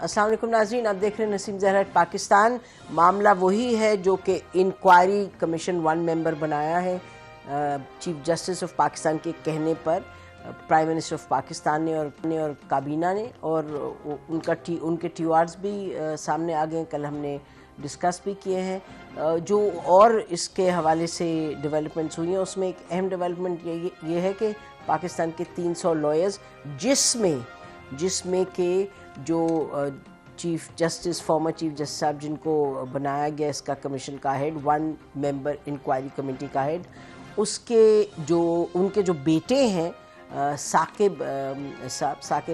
السلام علیکم ناظرین، آپ دیکھ رہے ہیں نسیم زہرا پاکستان. معاملہ وہی ہے جو کہ انکوائری کمیشن 1 ممبر بنایا ہے چیف جسٹس آف پاکستان کے کہنے پر پرائم منسٹر آف پاکستان نے اور کابینہ نے، اور ان کے ٹی او آرز بھی سامنے آ گئے ہیں. کل ہم نے ڈسکس بھی کیے ہیں. جو اور اس کے حوالے سے ڈیولپمنٹس ہوئی ہیں، اس میں ایک اہم ڈیولپمنٹ یہ ہے کہ پاکستان کے 300 لائرز جس میں کہ جو chief justice farmer chief justice صاحب جن کو بنایا گیا اس کا کمیشن کا ہیڈ 1 ممبر انکوائری کمیٹی کا ہیڈ، ان کے جو بیٹے ہیں ثاقب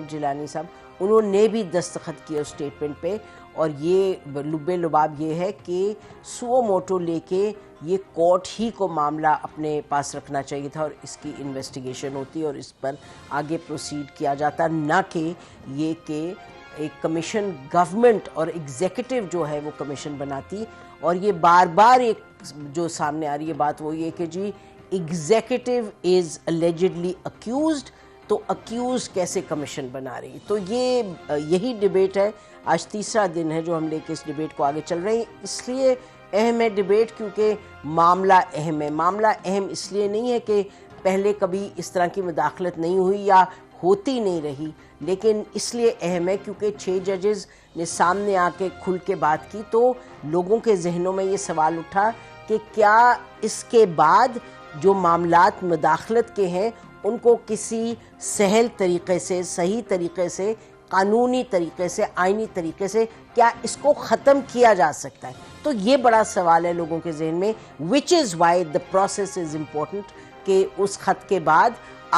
جیلانی صاحب، انہوں نے بھی دستخط کیا اس سٹیٹمنٹ پہ. اور یہ لب لباب یہ ہے کہ سو موٹو لے کے یہ کورٹ ہی کو معاملہ اپنے پاس رکھنا چاہیے تھا اور اس کی انویسٹیگیشن ہوتی اور اس پر آگے پروسیڈ کیا جاتا، نہ کہ یہ کہ ایک کمیشن گورنمنٹ اور ایگزیکٹو جو ہے وہ کمیشن بناتی. اور یہ بار بار ایک جو سامنے آ رہی ہے بات وہ یہ کہ جی ایگزیکٹو از الیجڈلی اکیوزڈ، تو اکیوز کیسے کمیشن بنا رہی. تو یہی ڈیبیٹ ہے. آج تیسرا دن ہے جو ہم لے کے اس ڈیبیٹ کو آگے چل رہے ہیں. اس لیے اہم ہے ڈیبیٹ کیونکہ معاملہ اہم ہے. معاملہ اہم اس لیے نہیں ہے کہ پہلے کبھی اس طرح کی مداخلت نہیں ہوئی یا ہوتی نہیں رہی، لیکن اس لیے اہم ہے کیونکہ 6 ججز نے سامنے آ کے کھل کے بات کی تو لوگوں کے ذہنوں میں یہ سوال اٹھا کہ کیا اس کے بعد جو معاملات مداخلت کے ہیں ان کو کسی سہل طریقے سے، صحیح طریقے سے، قانونی طریقے سے، آئینی طریقے سے کیا اس کو ختم کیا جا سکتا ہے. تو یہ بڑا سوال ہے لوگوں کے ذہن میں، which is why the process is important کہ اس خط کے بعد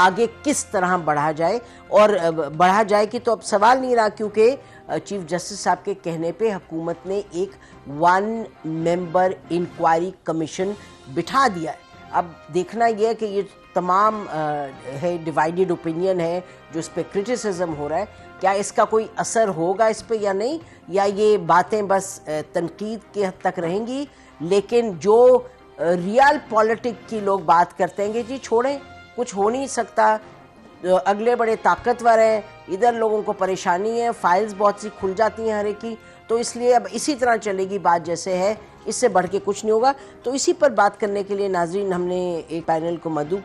آگے کس طرح بڑھا جائے. اور بڑھا جائے کہ تو اب سوال نہیں رہا کیونکہ چیف جسٹس صاحب کے کہنے پہ حکومت نے ایک 1 ممبر انکوائری کمیشن بٹھا دیا ہے. اب دیکھنا یہ ہے کہ یہ تمام ہے ڈیوائیڈڈ اوپینین ہے جو اس پہ کرٹیسزم ہو رہا ہے، کیا اس کا کوئی اثر ہوگا اس پہ یا نہیں، یا یہ باتیں بس تنقید کے حد تک رہیں گی. لیکن جو ریئل پالیٹک کی لوگ بات کرتے ہیں کہ جی چھوڑیں، کچھ ہو نہیں سکتا، اگلے بڑے طاقتور ہیں، ادھر لوگوں کو پریشانی ہے، فائلز بہت سی کھل جاتی ہیں ہر ایک کی، تو اس لیے اب اسی طرح چلے گی بات جیسے ہے، اس سے بڑھ کے کچھ نہیں ہوگا. تو اسی پر بات کرنے کے لیے ناظرین ہم نے ایک پینل کو مدعو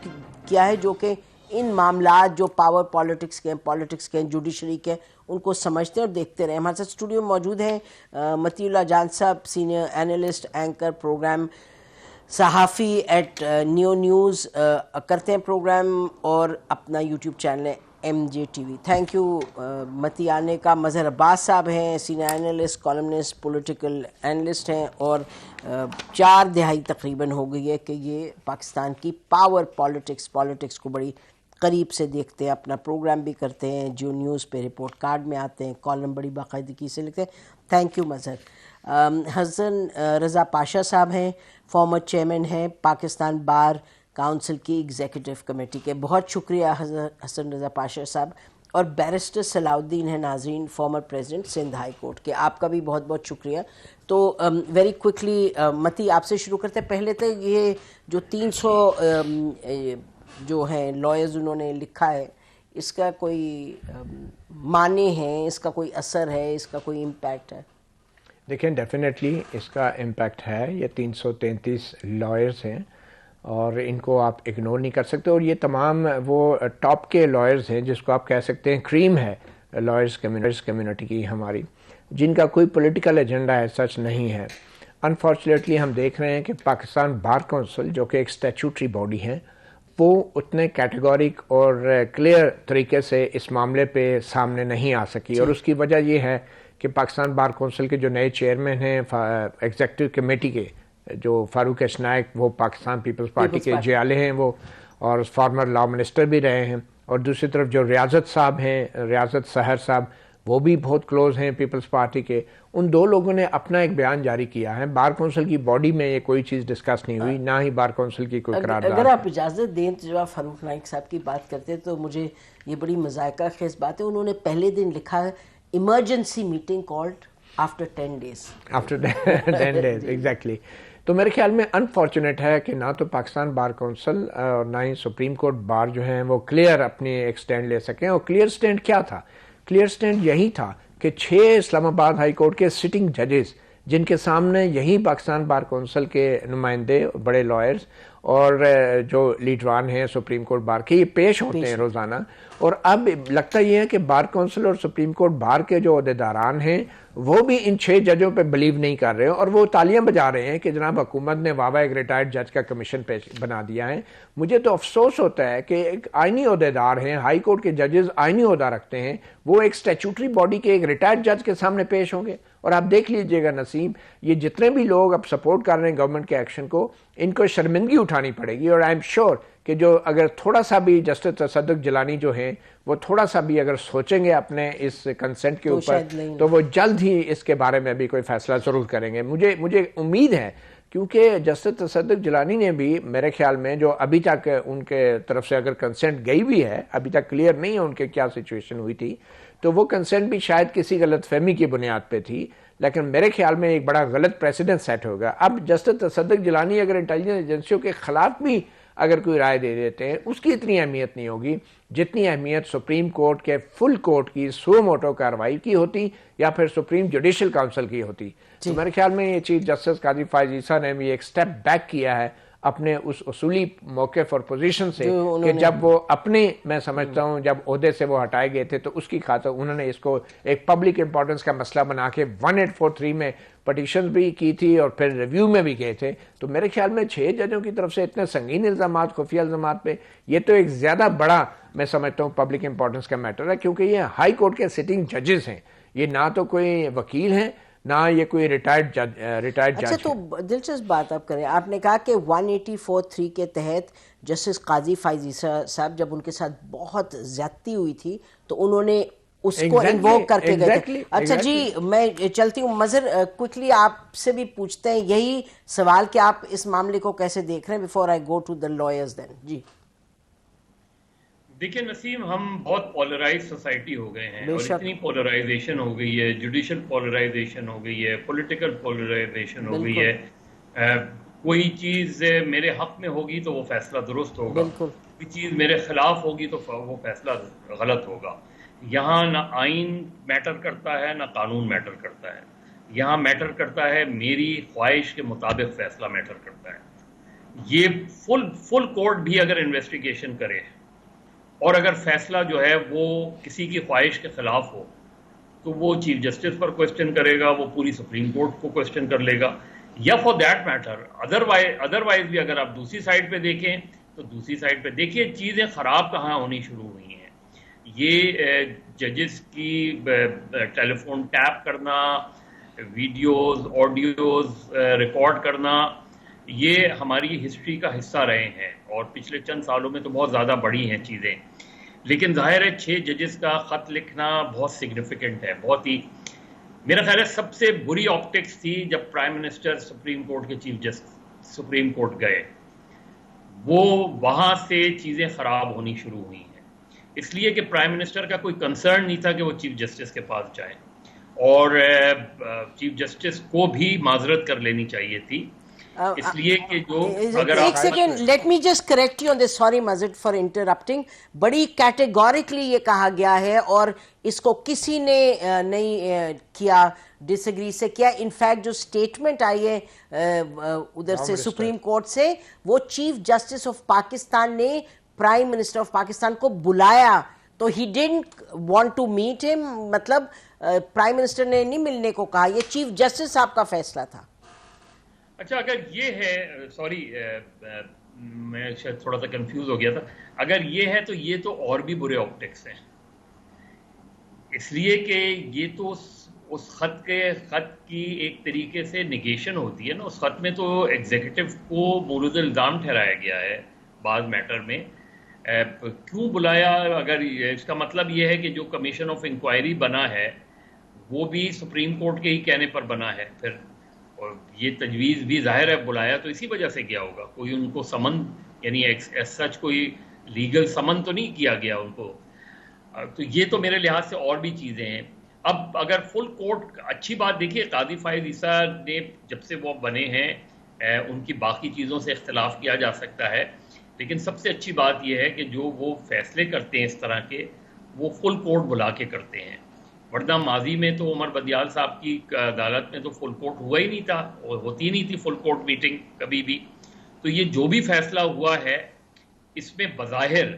کیا ہے جو کہ ان معاملات جو پاور پالیٹکس کے ہیں، جوڈیشری کے ہیں، ان کو سمجھتے ہیں اور دیکھتے رہے. ہمارے ساتھ اسٹوڈیو میں موجود ہیں متی اللہ جان صاحب، سینئر اینالسٹ، اینکر، پروگرام صحافی ایٹ نیو نیوز، کرتے ہیں پروگرام اور اپنا یوٹیوب چینل ہے MJ TV. تھینک یو متی آنے کا. مظہر عباس صاحب ہیں، senior analyst, columnist, political analyst ہیں، اور 4 دہائی تقریباً ہو گئی ہے کہ یہ پاکستان کی پاور پالیٹکس کو بڑی قریب سے دیکھتے ہیں، اپنا پروگرام بھی کرتے ہیں، جو نیوز پہ رپورٹ کارڈ میں آتے ہیں، کالم بڑی باقاعدگی سے لکھتے ہیں. تھینک یو مظہر. حسن رضا پاشا صاحب ہیں، فارمر چیئرمین ہیں پاکستان بار کاؤنسل کی ایگزیکٹو کمیٹی کے. بہت شکریہ حسن رضا پاشا صاحب. اور بیرسٹر صلاح الدین ہیں ناظرین، former president Sindh high court کے. آپ کا بھی بہت بہت شکریہ. تو ویری کوئکلی متی آپ سے شروع کرتے ہیں. پہلے تو یہ جو 300 جو ہیں لائرز انہوں نے لکھا ہے، اس کا کوئی معنی ہے، اس کا کوئی اثر ہے، اس کا کوئی امپیکٹ ہے؟ دیکھیں ڈیفینیٹلی اس کا امپیکٹ ہے. یہ 333 لائرز ہیں اور ان کو آپ اگنور نہیں کر سکتے. اور یہ تمام وہ ٹاپ کے لائرز ہیں جس کو آپ کہہ سکتے ہیں کریم ہے لائرز کمیونٹی کی ہماری، جن کا کوئی پولیٹیکل ایجنڈا ہے سچ نہیں ہے. انفارچونیٹلی ہم دیکھ رہے ہیں کہ پاکستان بار کونسل جو کہ ایک اسٹیچوٹری باڈی ہے، وہ اتنے کیٹیگورک اور کلیئر طریقے سے اس معاملے پہ سامنے نہیں آ سکی. اور اس کی وجہ یہ ہے کہ پاکستان بار کونسل کے جو نئے چیئرمین ہیں ایگزیکٹو کمیٹی کے، جو فاروق اشنائک، وہ پاکستان پیپلز پارٹی کے جیالے ہیں وہ، اور فارمر لا منسٹر بھی رہے ہیں. اور دوسری طرف جو ریاضت صاحب ہیں، ریاضت سحر صاحب، وہ بھی بہت کلوز ہیں پیپلز پارٹی کے. ان 2 لوگوں نے اپنا ایک بیان جاری کیا ہے. بار کونسل کی باڈی میں یہ کوئی چیز ڈسکس نہیں ہوئی، نہ ہی بار کونسل کی کوئی قرارداد. اگر آپ اجازت دیں تو جو آپ فاروق نائک صاحب کی بات کرتے ہیں تو مجھے یہ بڑی مذائقہ خیز بات ہے. انہوں نے پہلے دن لکھا ہے emergency meeting called after 10 days. After 10 days exactly. تو میرے خیال میں انفارچونیٹ ہے کہ نہ تو پاکستان بار کونسل اور نہ ہی سپریم کورٹ بار جو ہیں وہ کلیئر اپنی ایک سٹینڈ لے سکیں. اور کلیئر سٹینڈ کیا تھا؟ کلیئر سٹینڈ یہی تھا کہ 6 اسلام آباد ہائی کورٹ کے سٹنگ ججز جن کے سامنے یہی پاکستان بار کونسل کے نمائندے بڑے لائرز اور جو لیڈران ہیں سپریم کورٹ بار کے یہ پیش ہوتے ہیں روزانہ. اور اب لگتا یہ ہے کہ بار کونسل اور سپریم کورٹ بار کے جو عہدیداران ہیں وہ بھی ان 6 ججوں پہ بلیو نہیں کر رہے اور وہ تالیاں بجا رہے ہیں کہ جناب حکومت نے واوا ایک ریٹائرڈ جج کا کمیشن بنا دیا ہے. مجھے تو افسوس ہوتا ہے کہ ایک آئینی عہدیدار ہیں, ہائی کورٹ کے ججز آئینی عہدہ رکھتے ہیں, وہ ایک اسٹیچوٹری باڈی کے ایک ریٹائرڈ جج کے سامنے پیش ہوں گے. اور آپ دیکھ لیجئے گا نسیم, یہ جتنے بھی لوگ اب سپورٹ کر رہے ہیں گورنمنٹ کے ایکشن کو, ان کو شرمندگی اٹھانی پڑے گی. اور آئی ایم شیور کہ جو اگر تھوڑا سا بھی جسٹس تصدق جیلانی جو ہیں وہ تھوڑا سا بھی اگر سوچیں گے اپنے اس کنسنٹ کے اوپر تو وہ جلد ہی اس کے بارے میں بھی کوئی فیصلہ ضرور کریں گے. مجھے امید ہے, کیونکہ جسٹس تصدق جیلانی نے بھی میرے خیال میں جو ابھی تک ان کے طرف سے اگر کنسنٹ گئی بھی ہے, ابھی تک کلیئر نہیں ہے ان کے کیا سچویشن ہوئی تھی, تو وہ کنسنٹ بھی شاید کسی غلط فہمی کی بنیاد پہ تھی, لیکن میرے خیال میں ایک بڑا غلط پریسیڈنٹ سیٹ ہوگا. اب جسٹس تصدق جیلانی اگر انٹیلیجنس ایجنسیوں کے خلاف بھی اگر کوئی رائے دے دیتے ہیں, اس کی اتنی اہمیت نہیں ہوگی جتنی اہمیت سپریم کورٹ کے فل کورٹ کی سو موٹو کارروائی کی ہوتی یا پھر سپریم جوڈیشل کاؤنسل کی ہوتی. تو میرے خیال میں یہ چیز جسٹس قاضی فائز عیسیٰ نے بھی ایک سٹیپ بیک کیا ہے اپنے اس اصولی موقف اور پوزیشن سے کہ جب وہ اپنے, میں سمجھتا ہوں جب عہدے سے وہ ہٹائے گئے تھے تو اس کی خاطر انہوں نے اس کو ایک پبلک امپورٹنس کا مسئلہ بنا کے 1843 میں پٹیشن بھی کی تھی اور پھر ریویو میں بھی گئے تھے. تو میرے خیال میں 6 ججوں کی طرف سے اتنے سنگین الزامات, خفیہ الزامات پہ, یہ تو ایک زیادہ بڑا میں سمجھتا ہوں پبلک امپورٹنس کا میٹر ہے, کیونکہ یہ ہائی کورٹ کے سٹنگ ججز ہیں, یہ نہ تو کوئی وکیل ہیں نہ یہ کوئی ریٹائرڈ جج. اچھا, تو دلچسپ بات آپ کریں, آپ نے کہا کہ 184(3) کے تحت جسٹس قاضی فائز عیسیٰ صاحب جب ان کے ساتھ بہت زیادتی ہوئی تھی تو انہوں نے اس کو انووک کر کے گئے تھے. اچھا جی, میں چلتی ہوں مظہر, کوئکلی آپ سے بھی پوچھتے ہیں یہی سوال کہ آپ اس معاملے کو کیسے دیکھ رہے ہیں before I go to the lawyers then. جی دیکھیں نسیم, ہم بہت پولرائز سوسائٹی ہو گئے ہیں اور اتنی پولرائزیشن ہو گئی ہے, جوڈیشل پولرائزیشن ہو گئی ہے, پولیٹیکل پولرائزیشن ہو گئی ہے. کوئی چیز میرے حق میں ہوگی تو وہ فیصلہ درست ہوگا, کوئی چیز میرے خلاف ہوگی تو وہ فیصلہ غلط ہوگا. یہاں نہ آئین میٹر کرتا ہے نہ قانون میٹر کرتا ہے, یہاں میٹر کرتا ہے میری خواہش کے مطابق فیصلہ میٹر کرتا ہے. یہ فل کورٹ بھی اگر انویسٹیگیشن کرے اور اگر فیصلہ جو ہے وہ کسی کی خواہش کے خلاف ہو تو وہ چیف جسٹس پر کوسچن کرے گا, وہ پوری سپریم کورٹ کو کوسچن کر لے گا, یا فار دیٹ میٹر ادروائز بھی اگر آپ دوسری سائڈ پہ دیکھیں تو دوسری سائڈ پہ دیکھیے چیزیں خراب کہاں ہونی شروع ہوئی ہیں. یہ ججز کی ٹیلی فون ٹیپ کرنا, ویڈیوز آڈیوز ریکارڈ کرنا, یہ ہماری ہسٹری کا حصہ رہے ہیں اور پچھلے چند سالوں میں تو بہت زیادہ بڑی ہیں چیزیں. لیکن ظاہر ہے 6 ججز کا خط لکھنا بہت سگنیفیکنٹ ہے, بہت ہی, میرا خیال ہے سب سے بری آپٹکس تھی جب پرائم منسٹر سپریم کورٹ کے چیف جسٹس سپریم کورٹ گئے, وہ وہاں سے چیزیں خراب ہونی شروع ہوئی ہیں, اس لیے کہ پرائم منسٹر کا کوئی کنسرن نہیں تھا کہ وہ چیف جسٹس کے پاس جائیں, اور چیف جسٹس کو بھی معذرت کر لینی چاہیے تھی, اس لیے کہ جو اگر ایک second, let me just correct you on this, sorry مزید فار انٹرپٹنگ. بڑی کیٹیگوریکلی یہ کہا گیا ہے اور اس کو کسی نے نہیں کیا ڈس ایگری سے کیا. انفیکٹ جو سٹیٹمنٹ آئی ہے ادھر سے سپریم کورٹ سے, وہ چیف جسٹس آف پاکستان نے پرائم منسٹر آف پاکستان کو بلایا تو he didn't want to meet ہم, مطلب پرائم منسٹر نے نہیں ملنے کو کہا, یہ چیف جسٹس صاحب کا فیصلہ تھا. اچھا, اگر یہ ہے, سوری میں شاید تھوڑا سا کنفیوز ہو گیا تھا, اگر یہ ہے تو یہ تو اور بھی برے آپٹکس ہیں, اس لیے کہ یہ تو اس خط کی ایک طریقے سے نگیشن ہوتی ہے نا. اس خط میں تو ایگزیکٹو کو مورد الزام ٹھہرایا گیا ہے بعض میٹر میں. کیوں بلایا؟ اگر اس کا مطلب یہ ہے کہ جو کمیشن آف انکوائری بنا ہے وہ بھی سپریم کورٹ کے ہی کہنے پر بنا ہے, پھر اور یہ تجویز بھی ظاہر ہے بلایا تو اسی وجہ سے کیا ہوگا, کوئی ان کو سمن یعنی ایز سچ کوئی لیگل سمن تو نہیں کیا گیا ان کو. تو یہ تو میرے لحاظ سے اور بھی چیزیں ہیں. اب اگر فل کورٹ, اچھی بات دیکھیے قاضی فائز عیسیٰ نے جب سے وہ بنے ہیں, ان کی باقی چیزوں سے اختلاف کیا جا سکتا ہے, لیکن سب سے اچھی بات یہ ہے کہ جو وہ فیصلے کرتے ہیں اس طرح کے, وہ فل کورٹ بلا کے کرتے ہیں. ورنہ ماضی میں تو عمر بدیال صاحب کی عدالت میں تو فل کورٹ ہوا ہی نہیں تھا، اور ہوتی نہیں تھی فل کورٹ میٹنگ کبھی بھی. تو یہ جو بھی فیصلہ ہوا ہے اس میں بظاہر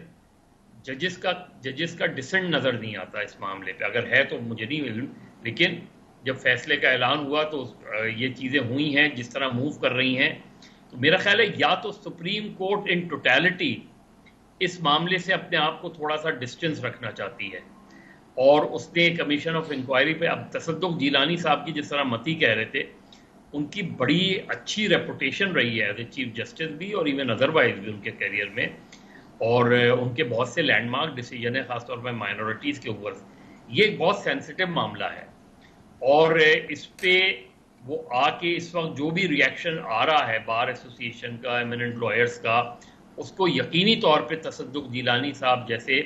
ججز کا ڈسنٹ نظر نہیں آتا اس معاملے پہ. اگر ہے تو مجھے نہیں علم، لیکن جب فیصلے کا اعلان ہوا تو یہ چیزیں ہوئی ہیں جس طرح موو کر رہی ہیں. تو میرا خیال ہے یا تو سپریم کورٹ ان ٹوٹیلٹی اس معاملے سے اپنے آپ کو تھوڑا سا ڈسٹینس رکھنا چاہتی ہے، اور اس نے کمیشن آف انکوائری پہ، اب تصدق جیلانی صاحب کی جس طرح متی کہہ رہے تھے، ان کی بڑی اچھی ریپوٹیشن رہی ہے ایز اے چیف جسٹس بھی، اور ایون ادروائز بھی ان کے کیریئر میں، اور ان کے بہت سے لینڈ مارک ڈیسیجن ہیں خاص طور پہ مائنورٹیز کے اوپر. یہ ایک بہت سینسٹیو معاملہ ہے، اور اس پہ وہ آ کے اس وقت جو بھی ریئیکشن آ رہا ہے بار ایسوسی ایشن کا، ایمیننٹ لائرز کا، اس کو یقینی طور پہ تصدق جیلانی صاحب جیسے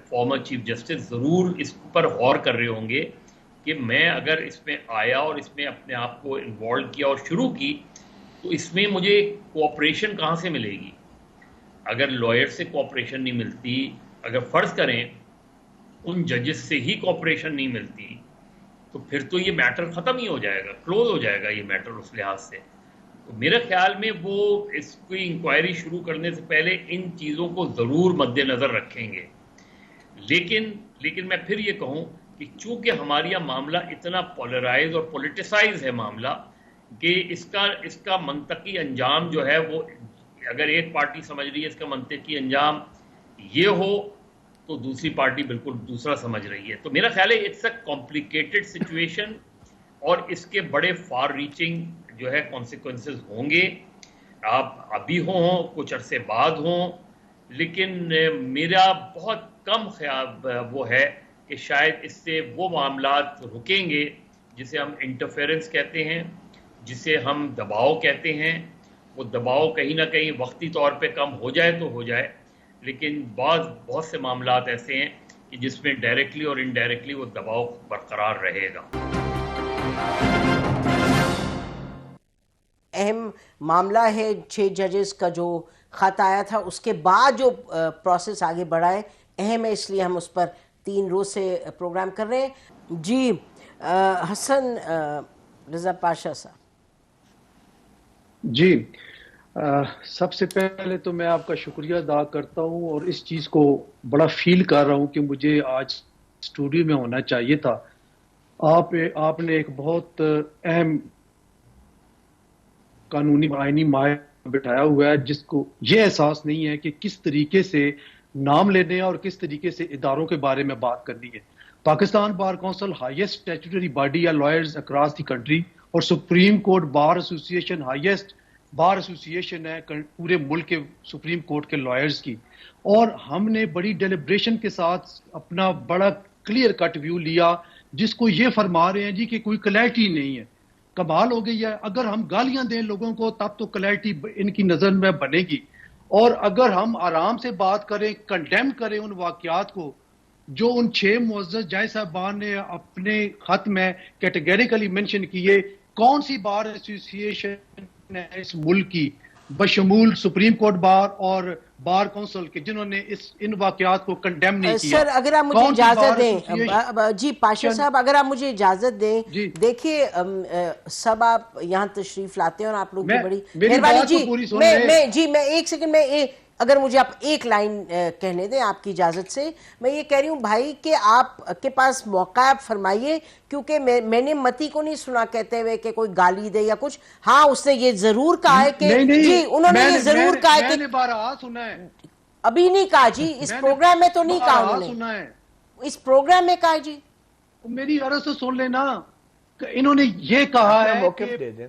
فارمر چیف جسٹس ضرور اس پر غور کر رہے ہوں گے کہ میں اگر اس میں آیا اور اس میں اپنے آپ کو انوالو کیا اور شروع کی، تو اس میں مجھے کوآپریشن کہاں سے ملے گی؟ اگر لائر سے کوآپریشن نہیں ملتی، اگر فرض کریں ان ججز سے ہی کوآپریشن نہیں ملتی، تو پھر تو یہ میٹر ختم ہی ہو جائے گا، کلوز ہو جائے گا یہ میٹر اس لحاظ سے. تو میرے خیال میں وہ اس کی انکوائری شروع کرنے سے پہلے ان چیزوں کو ضرور مد نظر رکھیں گے. لیکن میں پھر یہ کہوں کہ چونکہ ہمارا یہ معاملہ اتنا پولرائز اور پولیٹیسائز ہے معاملہ، کہ اس کا منطقی انجام جو ہے وہ، اگر ایک پارٹی سمجھ رہی ہے اس کا منطقی انجام یہ ہو، تو دوسری پارٹی بالکل دوسرا سمجھ رہی ہے. تو میرا خیال ہے اٹس اے کمپلیکیٹڈ سچویشن، اور اس کے بڑے فار ریچنگ جو ہے کانسیکوینسز ہوں گے، آپ ابھی ہوں کچھ عرصے بعد ہوں. لیکن میرا بہت کم خیال وہ ہے کہ شاید اس سے وہ معاملات رکیں گے جسے ہم انٹرفیرنس کہتے ہیں، جسے ہم دباؤ کہتے ہیں. وہ دباؤ کہیں نہ کہیں وقتی طور پہ کم ہو جائے تو ہو جائے، لیکن بہت سے معاملات ایسے ہیں کہ جس میں ڈائریکٹلی اور انڈائریکٹلی وہ دباؤ برقرار رہے گا. اہم معاملہ ہے 6 ججز کا جو خط آیا تھا، اس کے بعد جو پروسیس آگے بڑھا ہے اہم ہے، اس لیے ہم اس پر 3 روز سے پروگرام کر رہے ہیں. جی حسن رضا پاشا صاحب. جی سب سے پہلے تو میں آپ کا شکریہ ادا کرتا ہوں، اور اس چیز کو بڑا فیل کر رہا ہوں کہ مجھے آج اسٹوڈیو میں ہونا چاہیے تھا. آپ نے ایک بہت اہم قانونی آئینی ماہر بٹھایا ہوا ہے جس کو یہ احساس نہیں ہے کہ کس طریقے سے نام لینے ہیں اور کس طریقے سے اداروں کے بارے میں بات کرنی ہے. Pakistan bar council highest statutory body یا لائرز اکراس دی کنٹری، اور سپریم کورٹ بار ایسوسی ایشن ہائیسٹ بار ایسوسی ایشن ہے پورے ملک کے سپریم کورٹ کے لائرز کی. اور ہم نے بڑی ڈیلیبریشن کے ساتھ اپنا بڑا کلیئر کٹ ویو لیا، جس کو یہ فرما رہے ہیں جی کہ کوئی کلیئرٹی نہیں ہے. کمال ہو گئی ہے. اگر ہم گالیاں دیں لوگوں کو تب تو کلیئرٹی ان کی نظر میں بنے گی، اور اگر ہم آرام سے بات کریں، کنڈیم کریں ان واقعات کو جو ان 6 معزز جج صاحبان نے اپنے خط میں کیٹیگریکلی مینشن کیے. کون سی بار ایسوسی ایشن ہے اس ملک کی بشمول سپریم کورٹ بار اور بار کونسل کے جنہوں نے ان واقعات کو کنڈیم نہیں کیا؟ سر اگر آپ مجھے اجازت دیں، جی پاشا صاحب اگر آپ مجھے اجازت دیں، دیکھیے سب آپ یہاں تشریف لاتے ہیں اور آپ لوگ کی بڑی مہربانی. میں 1 سیکنڈ میں اگر مجھے آپ ایک لائن کہنے دیں آپ کی اجازت سے. میں یہ کہہ رہی ہوں بھائی کہ آپ کے پاس موقع آپ فرمائیے، کیونکہ میں نے متی کو نہیں سنا کہتے ہوئے کہ کوئی گالی دے یا کچھ. ہاں اس نے یہ ضرور کہا ہے کہ جی انہوں نے یہ ضرور کہا ہے کہ ابھی نہیں کہا جی، اس پروگرام میں تو نہیں کہا انہوں نے، اس پروگرام میں کہا جی. میری عرض تو سن لینا، انہوں نے یہ کہا ہے کہ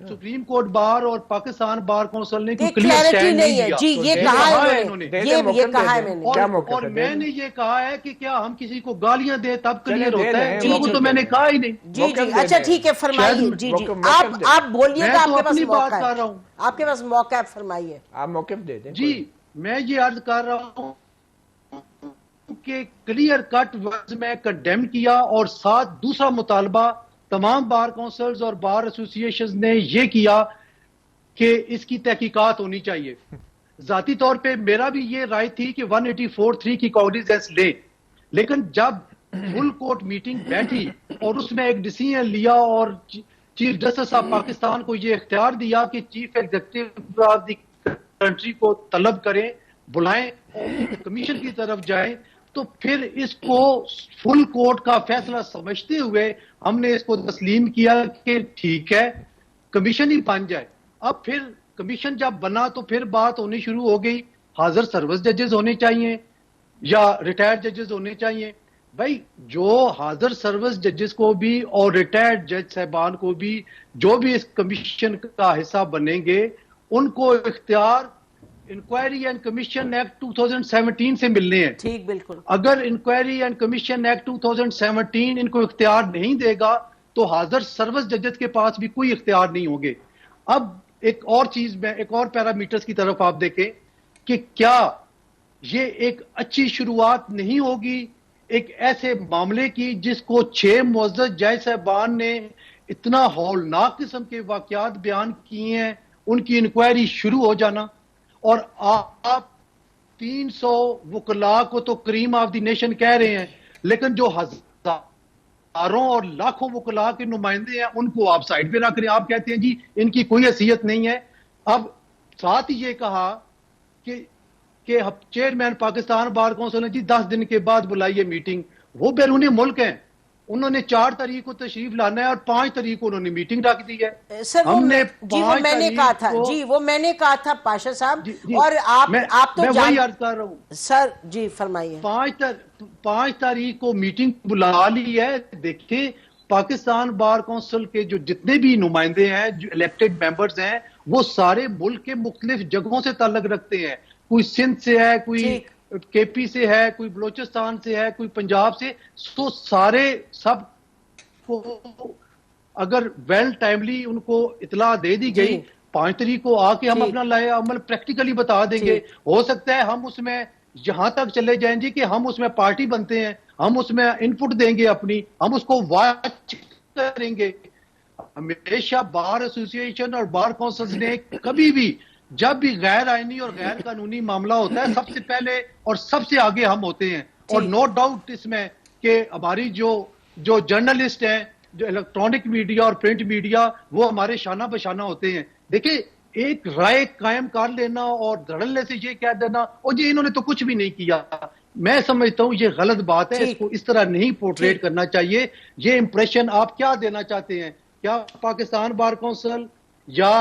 سپریم کورٹ بار اور پاکستان بار کونسل نے کوئی کلیئر سٹینڈ نہیں دیا. جی یہ کہا ہے انہوں نے، یہ کہا ہے میں نے، اور میں نے یہ کہا ہے کہ کیا ہم کسی کو گالیاں دیں تب کلیئر ہوتا ہے؟ وہ تو میں نے کہا ہی نہیں. جی جی اچھا ٹھیک ہے فرمائیے. جی جی آپ بولیے گا، آپ کے پاس موقع ہے، آپ کے پاس موقع ہے، فرمائیے. آپ موقف دے دیں. جی میں یہ عرض کر رہا ہوں کہ کلیئر کٹ ورڈز میں کنڈیم کیا، اور ساتھ دوسرا مطالبہ تمام بار کونسلز اور بار ایسوسی ایشنز نے یہ کیا کہ اس کی تحقیقات ہونی چاہیے. ذاتی طور پہ میرا بھی یہ رائے تھی کہ 184(3) کی کاگنیزنس لیں، لیکن جب فل کوٹ میٹنگ بیٹھی اور اس میں ایک ڈیسیژن لیا اور چیف جسٹس آف پاکستان کو یہ اختیار دیا کہ chief executive of the country کو طلب کریں، بلائیں اور کمیشن کی طرف جائیں، تو پھر اس کو فل کورٹ کا فیصلہ سمجھتے ہوئے ہم نے اس کو تسلیم کیا کہ ٹھیک ہے کمیشن ہی بن جائے۔ اب پھر کمیشن جب بنا تو پھر بات ہونی شروع ہو گئی، حاضر سروس ججز ہونے چاہیے یا ریٹائرڈ ججز ہونے چاہیے۔ بھائی جو حاضر سروس ججز کو بھی اور ریٹائرڈ جج صاحبان کو بھی جو بھی اس کمیشن کا حصہ بنیں گے ان کو اختیار انکوائری اینڈ کمیشن ایکٹ 2017 سے ملنے ہیں۔ ٹھیک، بالکل۔ اگر انکوائری اینڈ کمیشن ایکٹ 2017 ان کو اختیار نہیں دے گا تو حاضر سروس ججز کے پاس بھی کوئی اختیار نہیں ہوں گے۔ اب ایک اور چیز میں ایک اور پیرامیٹرز کی طرف آپ دیکھیں کہ کیا یہ ایک اچھی شروعات نہیں ہوگی ایک ایسے معاملے کی جس کو 6 معزز جج صاحبان نے اتنا ہولناک قسم کے واقعات بیان کیے ہیں، ان کی انکوائری شروع ہو جانا، اور آپ 300 وکلاء کو تو کریم آف دی نیشن کہہ رہے ہیں، لیکن جو ہزاروں اور لاکھوں وکلاء کے نمائندے ہیں ان کو آپ سائڈ پہ رکھ رہے ہیں، آپ کہتے ہیں جی ان کی کوئی حیثیت نہیں ہے۔ اب ساتھ ہی یہ کہا کہ چیئرمین پاکستان بار کونسل نے جی 10 دن کے بعد بلائیے میٹنگ، وہ بیرون ملک ہیں، انہوں نے 4 تاریخ کو تشریف لانا ہے اور 5 تاریخ کو انہوں نے میٹنگ رکھ دی ہے۔ سر ہم نے وہ میں نے کہا تھا، جی وہ میں نے کہا تھا پاشا صاحب، اور آپ تو میں وہی عرض کر رہا ہوں سر، جی فرمائیے۔ 5 تاریخ کو میٹنگ بلا لی ہے۔ دیکھیں پاکستان بار کونسل کے جو جتنے بھی نمائندے ہیں جو الیکٹڈ ممبرز ہیں وہ سارے ملک کے مختلف جگہوں سے تعلق رکھتے ہیں، کوئی سندھ سے ہے، کوئی کے پی سے ہے، کوئی بلوچستان سے ہے، کوئی پنجاب سے، تو سارے سب کو اگر ویل ٹائملی ان کو اطلاع دے دی گئی 5 تاریخ کو آ کے ہم اپنا لائے عمل پریکٹیکلی بتا دیں گے۔ ہو سکتا ہے ہم اس میں یہاں تک چلے جائیں جی کہ ہم اس میں پارٹی بنتے ہیں، ہم اس میں انپٹ دیں گے اپنی، ہم اس کو واچ کریں گے۔ ہمیشہ بار ایسوسی ایشن اور بار کونسلز نے کبھی بھی جب بھی غیر آئینی اور غیر قانونی معاملہ ہوتا ہے سب سے پہلے اور سب سے آگے ہم ہوتے ہیں، اور نو ڈاؤٹ اس میں کہ ہماری جو جرنلسٹ ہیں، جو الیکٹرانک میڈیا اور پرنٹ میڈیا، وہ ہمارے شانہ بشانہ ہوتے ہیں۔ دیکھیں ایک رائے قائم کر لینا اور دھڑلے سے یہ کہہ دینا او جی انہوں نے تو کچھ بھی نہیں کیا، میں سمجھتا ہوں یہ غلط بات ہے، اس کو اس طرح نہیں پورٹریٹ کرنا چاہیے۔ یہ امپریشن آپ کیا دینا چاہتے ہیں؟ کیا پاکستان بار کونسل یا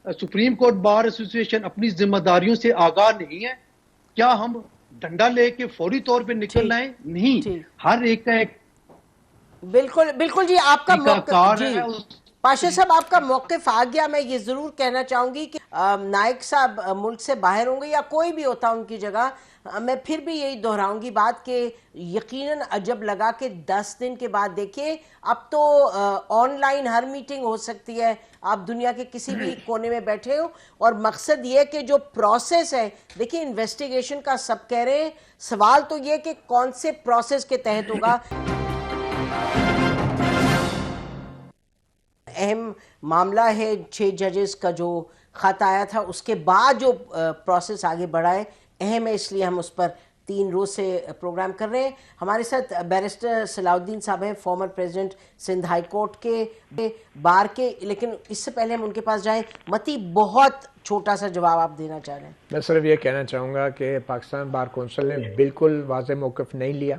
سپریم کورٹ بار ایسوسی ایشن اپنی ذمہ داریوں سے آگاہ نہیں ہے؟ کیا ہم ڈنڈا لے کے فوری طور پہ نکل آئیں؟ نہیں، ہر ایک کا ایک بالکل بالکل جی، آپ کا موقف، جی پاشا صاحب آپ کا موقف آ گیا۔ میں یہ ضرور کہنا چاہوں گی کہ نائک صاحب ملک سے باہر ہوں گے یا کوئی بھی ہوتا ان کی جگہ، میں پھر بھی یہی دہراؤں گی بات کہ یقیناً عجب لگا کہ 10 دن کے بعد دیکھیے اب تو آن لائن ہر میٹنگ ہو سکتی ہے، آپ دنیا کے کسی بھی کونے میں بیٹھے ہو، اور مقصد یہ کہ جو پروسیس ہے، دیکھیے انویسٹیگیشن کا سب کہہ رہے ہیں، سوال تو یہ کہ کون سے پروسیس کے تحت ہوگا۔ اہم معاملہ ہے 6 ججز کا جو خط آیا تھا، اس کے بعد جو پروسیس آگے بڑھا ہے اہم ہے، اس لیے ہم اس پر 3 روز سے پروگرام کر رہے ہیں۔ ہمارے ساتھ بیرسٹر صلاح الدین صاحب ہیں، former president Sindh high court کے بار کے، لیکن اس سے پہلے ہم ان کے پاس جائیں، متی بہت چھوٹا سا جواب آپ دینا چاہ رہے ہیں۔ میں صرف یہ کہنا چاہوں گا کہ پاکستان بار کونسل نے بالکل واضح موقف نہیں لیا،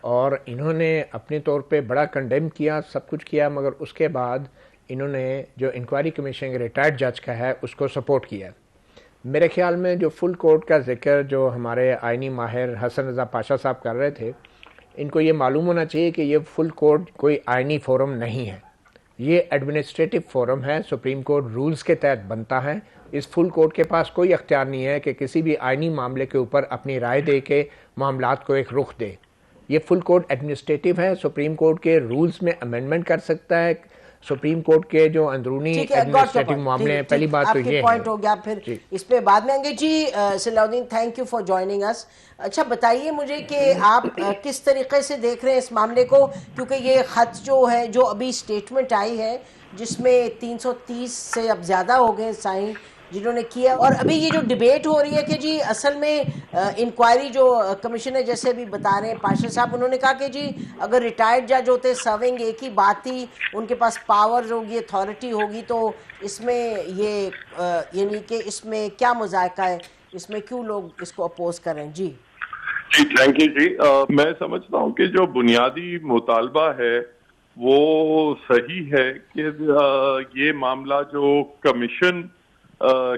اور انہوں نے اپنے طور پہ بڑا کنڈیم کیا، سب کچھ کیا، مگر اس کے بعد انہوں نے جو انکوائری کمیشن کے ریٹائرڈ جج کا ہے اس کو سپورٹ کیا۔ میرے خیال میں جو فل کورٹ کا ذکر جو ہمارے آئینی ماہر حسن رضا پاشا صاحب کر رہے تھے، ان کو یہ معلوم ہونا چاہیے کہ یہ فل کورٹ کوئی آئینی فورم نہیں ہے، یہ ایڈمنسٹریٹو فورم ہے، سپریم کورٹ رولز کے تحت بنتا ہے۔ اس فل کورٹ کے پاس کوئی اختیار نہیں ہے کہ کسی بھی آئینی معاملے کے اوپر اپنی رائے دے کے معاملات کو ایک رخ دے۔ یہ فل کورٹ ایڈمنسٹریٹو ہے، سپریم کورٹ کے رولز میں امینڈمنٹ کر سکتا ہے، سپریم کورٹ کے جو اندرونی ایڈمنسٹریٹو معاملے ہیں۔ پہلی بات تو یہ پوائنٹ ہو گیا، پھر اس پہ بعد میں آئیں گے۔ جی صلاح الدین، تھینک یو فار جوائننگ اس۔ اچھا بتائیے مجھے کہ آپ کس طریقے سے دیکھ رہے ہیں اس معاملے کو، کیونکہ یہ خط جو ہے، جو ابھی اسٹیٹمنٹ آئی ہے جس میں 330 سے اب زیادہ ہو گئے سائن جنہوں نے کیا. اور ابھی یہ جو ڈیبیٹ ہو رہی ہے کہ جی اصل میں انکوائری جو کمیشن ہے جیسے بھی بتا رہے ہیں پاشا صاحب, انہوں نے کہا کہ جی اگر ریٹائرڈ جج ہوتے سرونگ ایک ہی بات تھی, ان کے پاس پاور ہوگی, اتھارٹی ہوگی, تو اس میں یہ یعنی کہ اس میں کیا مذائقہ ہے, اس میں کیوں لوگ اس کو اپوز کر رہے ہیں. جی جی تھینک یو جی. میں سمجھتا ہوں کہ جو بنیادی مطالبہ ہے وہ صحیح ہے کہ یہ معاملہ جو کمیشن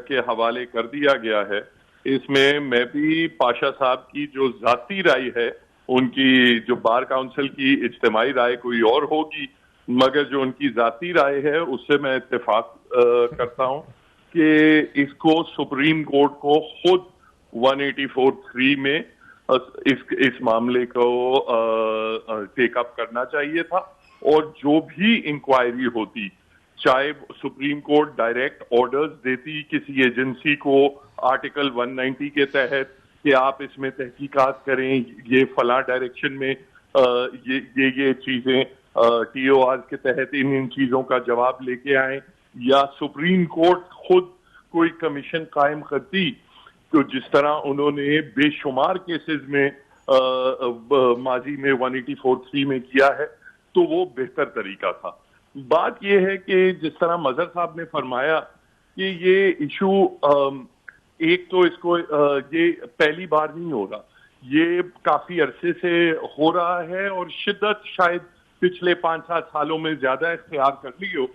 کے حوالے کر دیا گیا ہے, اس میں بھی پاشا صاحب کی جو ذاتی رائے ہے, ان کی جو بار کاؤنسل کی اجتماعی رائے کوئی اور ہوگی, مگر جو ان کی ذاتی رائے ہے اس سے میں اتفاق کرتا ہوں کہ اس کو سپریم کورٹ کو خود 184(3) میں اس معاملے کو ٹیک اپ کرنا چاہیے تھا, اور جو بھی انکوائری ہوتی, چاہے سپریم کورٹ ڈائریکٹ آرڈرز دیتی کسی ایجنسی کو آرٹیکل 190 کے تحت کہ آپ اس میں تحقیقات کریں, یہ فلاں ڈائریکشن میں یہ چیزیں ٹی او آر کے تحت ان چیزوں کا جواب لے کے آئیں, یا سپریم کورٹ خود کوئی کمیشن قائم کرتی, تو جس طرح انہوں نے بے شمار کیسز میں ماضی میں 184(3) میں کیا ہے, تو وہ بہتر طریقہ تھا. بات یہ ہے کہ جس طرح مظہر صاحب نے فرمایا کہ یہ ایشو ایک تو اس کو یہ پہلی بار نہیں ہو رہا, یہ کافی عرصے سے ہو رہا ہے, اور شدت شاید پچھلے 5-7 سالوں میں زیادہ اختیار کر لی ہو,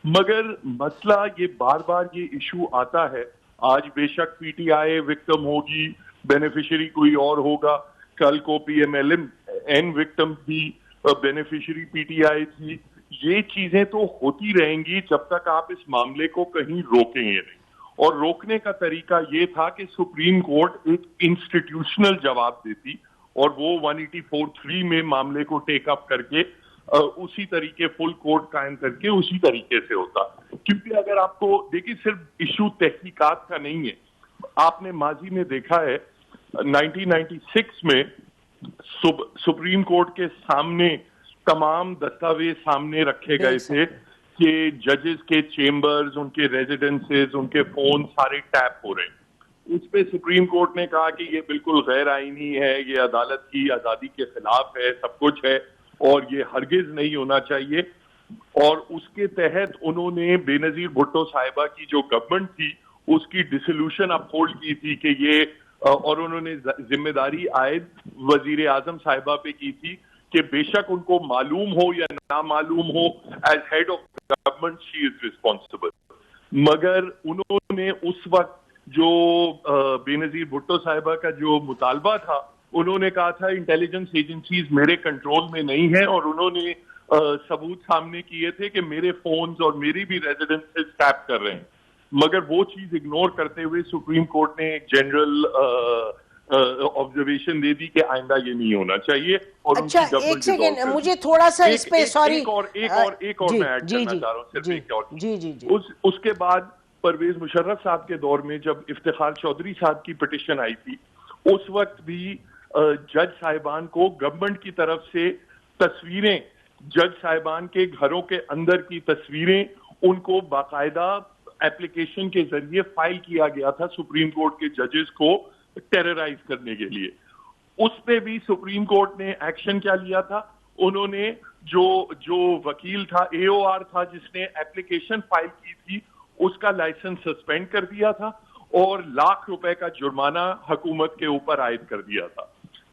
مگر مسئلہ یہ بار بار یہ ایشو آتا ہے. آج بے شک پی ٹی آئی وکٹم ہوگی, بینیفیشری کوئی اور ہوگا, کل کو P M L N victim بھی بینیفیشری پی ٹی آئی تھی. یہ چیزیں تو ہوتی رہیں گی جب تک آپ اس معاملے کو کہیں روکیں گے نہیں, اور روکنے کا طریقہ یہ تھا کہ سپریم کورٹ ایک انسٹیٹیوشنل جواب دیتی, اور وہ 184(3) میں معاملے کو ٹیک اپ کر کے اسی طریقے فل کورٹ قائم کر کے اسی طریقے سے ہوتا. کیونکہ اگر آپ کو دیکھیں صرف ایشو تحقیقات کا نہیں ہے, آپ نے ماضی میں دیکھا ہے 1996 میں سپریم کورٹ کے سامنے تمام دستاویز سامنے رکھے گئے تھے کہ ججز کے چیمبرز, ان کے ریزیڈنسز, ان کے فون سارے ٹیپ ہو رہے ہیں. اس پہ سپریم کورٹ نے کہا کہ یہ بالکل غیر آئینی ہے, یہ عدالت کی آزادی کے خلاف ہے, سب کچھ ہے, اور یہ ہرگز نہیں ہونا چاہیے. اور اس کے تحت انہوں نے بے نظیر بھٹو صاحبہ کی جو گورنمنٹ تھی اس کی ڈسولوشن اپ ہولڈ کی تھی کہ یہ, اور انہوں نے ذمہ داری عائد وزیر اعظم صاحبہ پہ کی تھی کہ بے شک ان کو معلوم ہو یا نہ معلوم ہو, as head of government she is responsible. مگر انہوں نے اس وقت جو بے نظیر بھٹو صاحبہ کا جو مطالبہ تھا, انہوں نے کہا تھا انٹیلیجنس ایجنسیز میرے کنٹرول میں نہیں ہیں, اور انہوں نے ثبوت سامنے کیے تھے کہ میرے فونز اور میری بھی ریزیڈنسز ٹیپ کر رہے ہیں. مگر وہ چیز اگنور کرتے ہوئے سپریم کورٹ نے ایک جنرل آبزرویشن دے دی کہ آئندہ یہ نہیں ہونا چاہیے. اور اچھا ایک سیکنڈ, مجھے تھوڑا سا اس پہ سوری ایک اور میں ایڈ کرنا چاہ رہا ہوں صرف ایک اور. جی اس کے بعد پرویز مشرف صاحب کے دور میں جب افتخار چودھری صاحب کی پٹیشن آئی تھی, اس وقت بھی جج صاحبان کو گورنمنٹ کی طرف سے تصویریں, جج صاحبان کے گھروں کے اندر کی تصویریں, ان کو باقاعدہ ایپلیکیشن کے ذریعے فائل کیا گیا تھا سپریم کورٹ کے ججز کو ٹیررائز کرنے کے لیے. اس پہ بھی سپریم کورٹ نے ایکشن کیا لیا تھا, انہوں نے جو وکیل تھا, اے او آر تھا, جس نے ایپلیکیشن فائل کی تھی, اس کا لائسنس سسپینڈ کر دیا تھا, اور ₹1,00,000 کا جرمانہ حکومت کے اوپر عائد کر دیا تھا.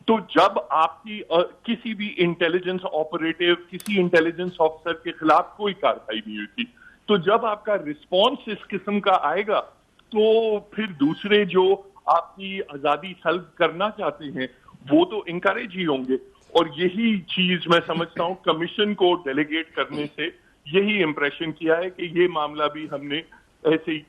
تو جب آپ کی کسی بھی انٹیلیجنس آپریٹو, کسی انٹیلیجنس آفیسر کے خلاف کوئی کارروائی نہیں ہوئی تھی, تو جب آپ کا رسپانس اس قسم کا آئے گا تو پھر دوسرے جو آپ کی آزادی سلب کرنا چاہتے ہیں وہ تو انکریج ہی ہوں گے. اور یہی چیز میں سمجھتا ہوں کمیشن کو ڈیلیگیٹ کرنے سے یہی امپریشن کیا ہے کہ یہ معاملہ بھی ہم نے ایسے ہی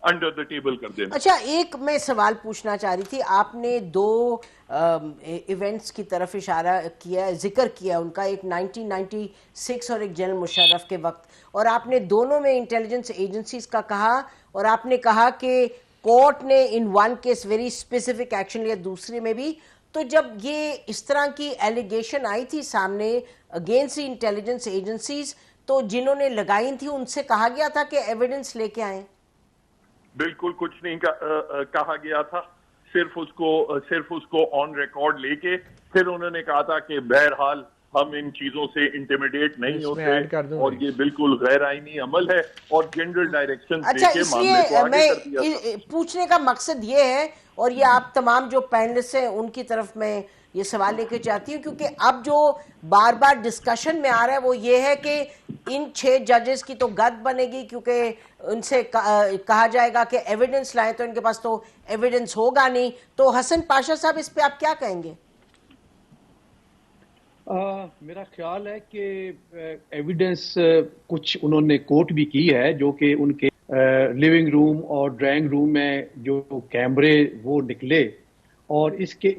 انڈر دا ٹیبل کر دینا. اچھا ایک میں سوال پوچھنا چاہ رہی تھی, آپ نے 2 ایونٹس کی طرف اشارہ کیا, ذکر کیا ان کا, ایک 1996 اور ایک جنرل مشرف کے وقت, اور آپ نے دونوں میں انٹیلیجنس ایجنسیز کا کہا, اور آپ نے کہا کہ کورٹ نے in one case very specific action لیا, دوسرے میں بھی. تو جب یہ اس طرح کی ایلیگیشن آئی تھی سامنے اگینسٹ انٹیلیجنس ایجنسیز, تو جنہوں نے لگائی تھی ان سے کہا گیا تھا کہ ایویڈنس لے کے آئیں. بالکل کچھ نہیں کہا گیا تھا. صرف اس کو آن ریکارڈ لے کے پھر انہوں نے کہا تھا کہ بہرحال ہم ان چیزوں سے انٹیمیڈیٹ نہیں ہوتے اور یہ بالکل غیر آئینی عمل ہے اور جنرل ڈائریکشن دے کے معاملے کو آگے کر دیا تھا. پوچھنے کا مقصد یہ ہے, اور یہ آپ تمام جو پینلسٹ ہیں ان کی طرف میں یہ سوال لے کے چاہتی ہوں, کیونکہ اب جو بار بار ڈسکشن میں آ رہا ہے وہ یہ ہے کہ ان 6 ججز کی تو گد بنے گی, کیونکہ ان سے کہا جائے گا کہ ایویڈنس لائیں, تو ان کے پاس تو ایویڈنس ہوگا نہیں. تو حسن پاشا صاحب اس پہ آپ کیا کہیں گے؟ میرا خیال ہے کہ ایویڈنس کچھ انہوں نے کوٹ بھی کی ہے, جو کہ ان کے لیونگ روم اور ڈرائنگ روم میں جو کیمرے وہ نکلے, اور اس کے